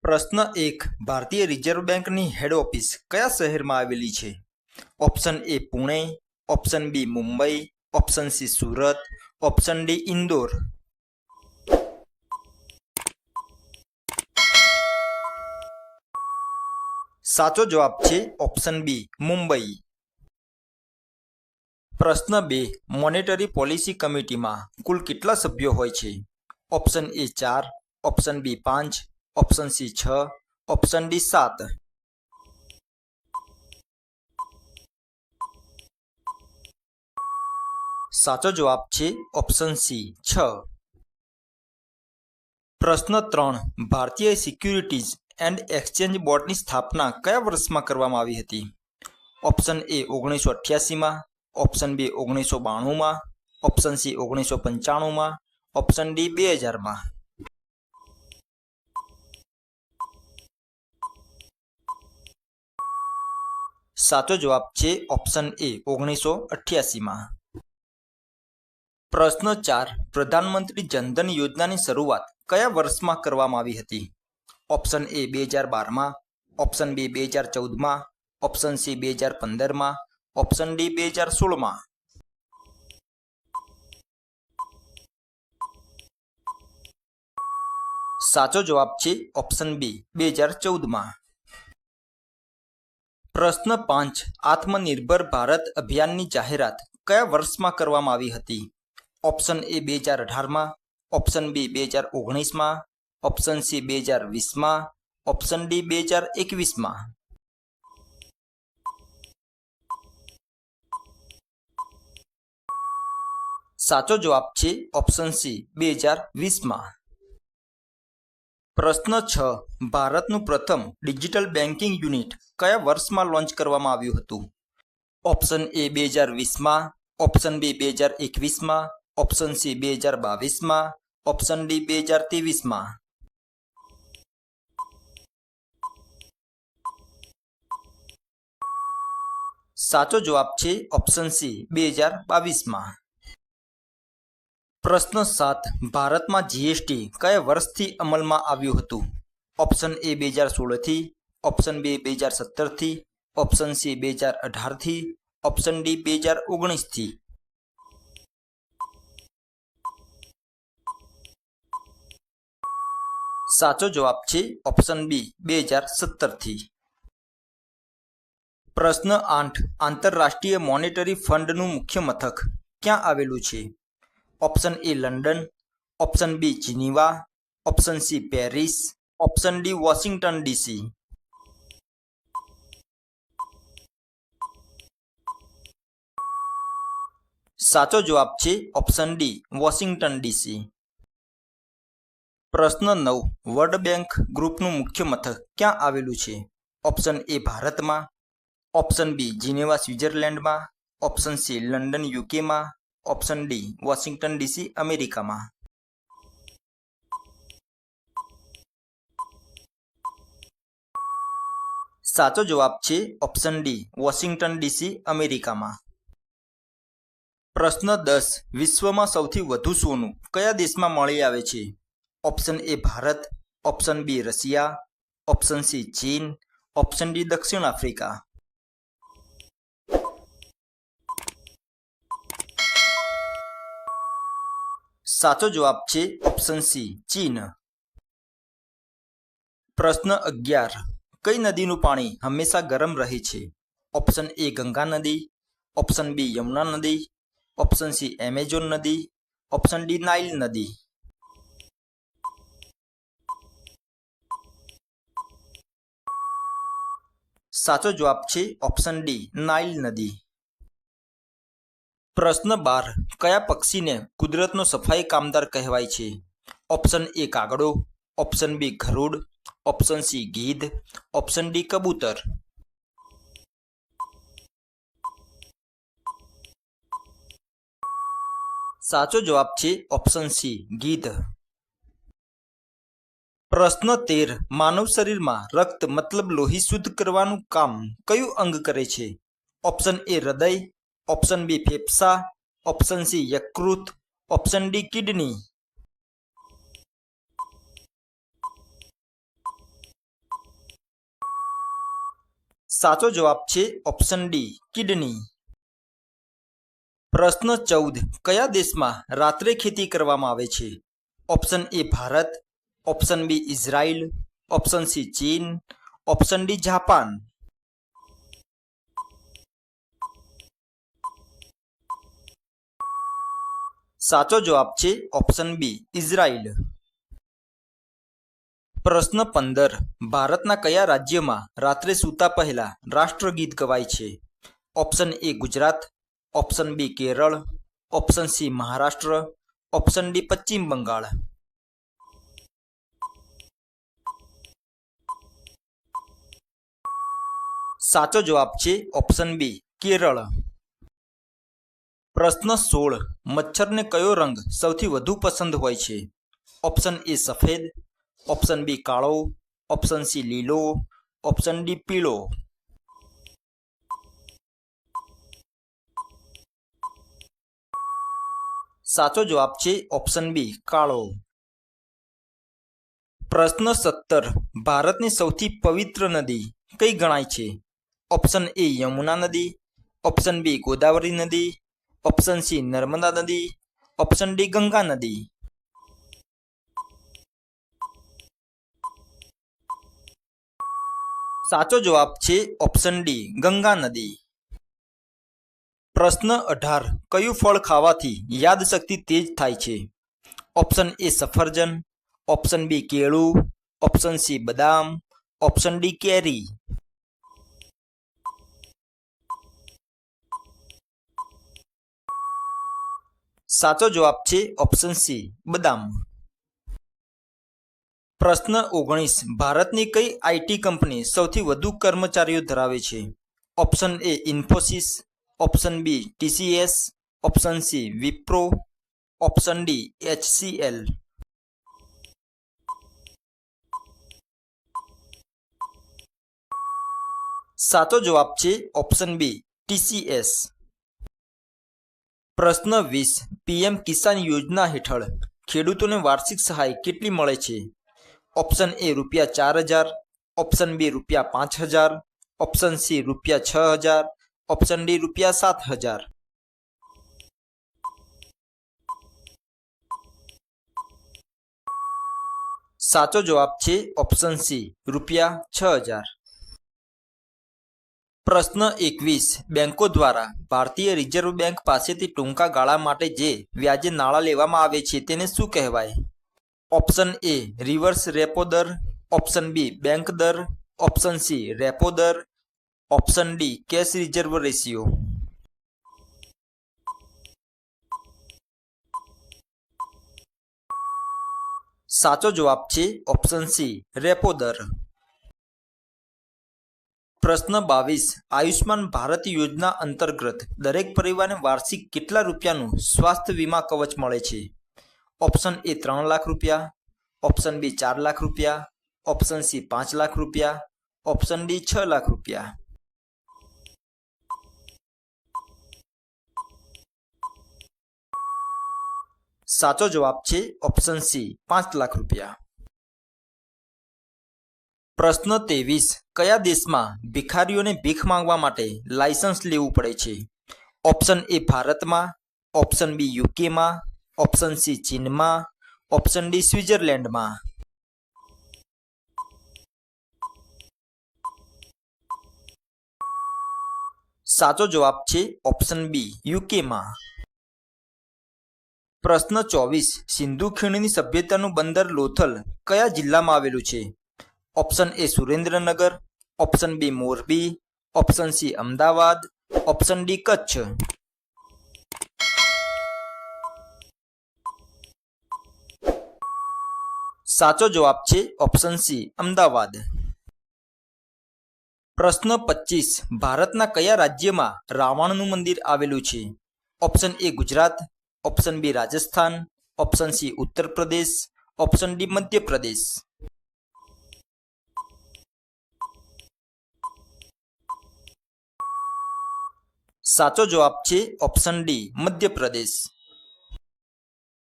પ્રશ્ન 1. ભારતીય રિઝર્વ બેંકની હેડ ઓફિસ કયા શહેરમાં આવેલી છે? Option A Pune, option B Mumbai, option C Surat, option D Indore. સાચો જવાબ છે ઓપ્શન બી મુંબઈ. પ્રશ્ન 2. મોનેટરી પોલિસી કમિટીમાં કુલ કેટલા સભ્યો હોય છે? Option A 4, option B 5, option C 6, option D 7. સાચો જવાબ છે ઓપ્શન સી 6. પ્રશ્ન 3. ભારતીય સિક્યુરિટીઝ એન્ડ એક્સચેન્જ બોર્ડની સ્થાપના કયા વર્ષમાં કરવામાં આવી હતી? ઓપ્શન એ 1988માં, ઓપ્શન બી 1992માં, ઓપ્શન સી 1995માં, ઓપ્શન ડી 2000માં. સાચો જવાબ છે ઓપ્શન એ 1988માં. પ્રશ્ન 4. પ્રધાનમંત્રી જનધન યોજનાની શરૂઆત કયા વર્ષમાં કરવામાં આવી હતી? ઓપ્શન એ 2012માં, ઓપ્શન બી 2014માં, ઓપ્શન સી 2015માં, ઓપ્શન ડી 2016માં. સાચો જવાબ છે ઓપ્શન બી 2014માં. પ્રશ્ન 5. આત્મનિર્ભર ભારત અભિયાનની જાહેરાત કયા વર્ષમાં કરવામાં આવી હતી? ઓપ્શન એ 2018માં, ઓપ્શન બી 2019માં, ઓપ્શન સી 2020માં, ઓપ્શન ડી 2021માં. સાચો જવાબ છે ઓપ્શન સી 2020માં. પ્રશ્ન 6. ભારતનું પ્રથમ ડિજિટલ બેન્કિંગ યુનિટ કયા વર્ષમાં લોન્ચ કરવામાં આવ્યું હતું? ઓપ્શન એ 2020માં, ઓપ્શન બી 2021માં, ઓપ્શન સી 2022માં, ઓપ્શન ડી 2023માં. સાચો જવાબ છે ઓપ્શન સી 2022માં. પ્રશ્ન 7. ભારતમાં જીએસટી કયા વર્ષથી અમલમાં આવ્યું હતું? ઓપ્શન એ 2016થી, ઓપ્શન બી 2017થી, ઓપ્શન સી 2018થી, ઓપ્શન ડી 2019થી. સાચો જવાબ છે ઓપ્શન બી 2017થી. પ્રશ્ન 8. આંતરરાષ્ટ્રીય મોનેટરી ફંડનું મુખ્ય મથક ક્યાં આવેલું છે? Option A London, option B Geneva, option C Paris, option D Washington DC. સાચો જવાબ છે ઓપ્શન ડી વોશિંગ્ટન ડીસી. પ્રશ્ન 9. વર્લ્ડ બેંક ગ્રુપનું મુખ્ય મથક ક્યાં આવેલું છે? ઓપ્શન એ ભારતમાં, ઓપ્શન બી જીનેવા સ્વિટ્ઝરલેન્ડમાં, ઓપ્શન સી લંડન યુકેમાં, ઓપ્શન ડી વોશિંગ્ટન ડીસી અમેરિકામાં. સાચો જવાબ છે ઓપ્શન ડી વોશિંગ્ટન ડીસી અમેરિકામાં. પ્રશ્ન 10. વિશ્વમાં સૌથી વધુ સોનું કયા દેશમાં મળી આવે છે? Option A Bharat, option B Russia, option C ચીન, ઓપ્શન ડી દક્ષિણ આફ્રિકા. સાચો જવાબ છે ઓપ્શન સી ચીન. પ્રશ્ન 11. કઈ નદીનું પાણી હંમેશા ગરમ રહે છે? ઓપ્શન એ ગંગા નદી, ઓપ્શન બી યમુના નદી, ઓપ્શન સી એમેઝોન નદી, ઓપ્શન ડી નાઇલ નદી. સાચો જવાબ છે ઓપ્શન ડી નાઇલ નદી. પ્રશ્ન 12. કયા પક્ષીને કુદરતનો સફાઈ કામદાર કહેવાય છે? ઓપ્શન એ કાગડો, ઓપ્શન બી ગરુડ, ઓપ્શન સી ગીધ, ઓપ્શન ડી કબૂતર. સાચો જવાબ છે ઓપ્શન સી ગીધ. પ્રશ્ન 13. માનવ શરીરમાં રક્ત મતલબ લોહી શુદ્ધ કરવાનું કામ કયું અંગ કરે છે? ઓપ્શન એ હૃદય, ઓપ્શન બી ફેફસા, ઓપ્શન સી યકૃત, ઓપ્શન ડી કિડની. સાચો જવાબ છે ઓપ્શન ડી કિડની. પ્રશ્ન 14 કયા દેશમાં રાત્રે ખેતી કરવામાં આવે છે? Option A Bharat, option B Israel, option C ચીન, ઓપ્શન ડી જાપાન. સાચો જવાબ છે ઓપ્શન બી ઇઝરાયલ. પ્રશ્ન 15 ભારતના કયા રાજ્યમાં રાત્રે સૂતા પહેલા રાષ્ટ્રગીત ગવાય છે? Option A Gujarat, option B Kerala, option C Maharashtra, option D Paschim Bangal. સાચો જવાબ છે ઓપ્શન બી કેરળ. પ્રશ્ન 16 મચ્છરને કયો રંગ સૌથી વધુ પસંદ હોય છે? ઓપ્શન એ સફેદ, ઓપ્શન બી કાળો, ઓપ્શન સી લીલો, ઓપ્શન ડી પીળો. સાચો જવાબ છે ઓપ્શન બી કાળો. પ્રશ્ન 17 ભારતની સૌથી પવિત્ર નદી કઈ ગણાય છે? ઓપ્શન એ યમુના નદી, ઓપ્શન બી ગોદાવરી નદી, ઓપ્શન સી નર્મદા નદી, ઓપ્શન ડી ગંગા નદી. સાચો જવાબ છે ઓપ્શન ડી ગંગા નદી. પ્રશ્ન 18 કયું ફળ ખાવાથી યાદશક્તિ તેજ થાય છે? ઓપ્શન એ સફરજન, ઓપ્શન બી કેળું, ઓપ્શન સી બદામ, ઓપ્શન ડી કેરી. સાચો જવાબ છે ઓપ્શન સી બદામ. પ્રશ્ન 19 ભારતની કઈ આઈટી કંપની સૌથી વધુ કર્મચારીઓ ધરાવે છે? Option A Infosys, option B TCS, option C Wipro, option D HCL. સાચો જવાબ છે ઓપ્શન બી ટીસીએસ. પ્રશ્ન 20 પીએમ કિસાન યોજના હેઠળ ખેડૂતોને વાર્ષિક સહાય કેટલી મળે છે? Option A ₹4,000, option B ₹5,000, option C ₹6,000, option D ₹7,000. સાચો જવાબ છે ઓપ્શન સી ₹6,000. પ્રશ્ન 21 બેંકો દ્વારા ભારતીય રિઝર્વ બેંક પાસેથી ટૂંકા ગાળા માટે જે વ્યાજે નાણાં લેવામાં આવે છે તેને શું કહેવાય? ઓપ્શન એ રિવર્સ રેપો દર, ઓપ્શન બી બેંક દર, ઓપ્શન સી રેપો દર, option D cache reserve ratio. સાચો જવાબ છે ઓપ્શન સી રેપો દર. પ્રશ્ન 22 આયુષ્માન ભારત યોજના અંતર્ગત દરેક પરિવારને વાર્ષિક કેટલા રૂપિયાનું સ્વાસ્થ્ય વીમા કવચ મળે છે? ઓપ્શન એ 3 લાખ રૂપિયા, ઓપ્શન બી 4 લાખ રૂપિયા, ઓપ્શન સી 5 લાખ રૂપિયા, ઓપ્શન ડી 6 લાખ રૂપિયા. સાચો જવાબ છે ઓપ્શન સી 5 લાખ રૂપિયા. પ્રશ્ન 23 કયા દેશમાં ભિખારીઓને ભીખ માંગવા માટે લાયસન્સ લેવું પડે છે? ઓપ્શન એ ભારતમાં, ઓપ્શન બી યુકેમાં, ઓપ્શન સી ચીનમાં, ઓપ્શન ડી સ્વિટ્ઝરલેન્ડમાં. સાચો જવાબ છે ઓપ્શન બી યુકેમાં. પ્રશ્ન 24 સિંધુ ખીણની સભ્યતાનું બંદર લોથલ કયા જિલ્લામાં આવેલું છે? Option A Surendranagar, option B Morbi, option C Ahmedabad, option D Kutch. સાચો જવાબ છે ઓપ્શન સી અમદાવાદ. પ્રશ્ન 25 ભારતના કયા રાજ્યમાં રાવણનું મંદિર આવેલું છે? Option A Gujarat, option B Rajasthan, option C Uttar Pradesh, option D Madhya Pradesh. સાચો જવાબ છે ઓપ્શન ડી મધ્યપ્રદેશ.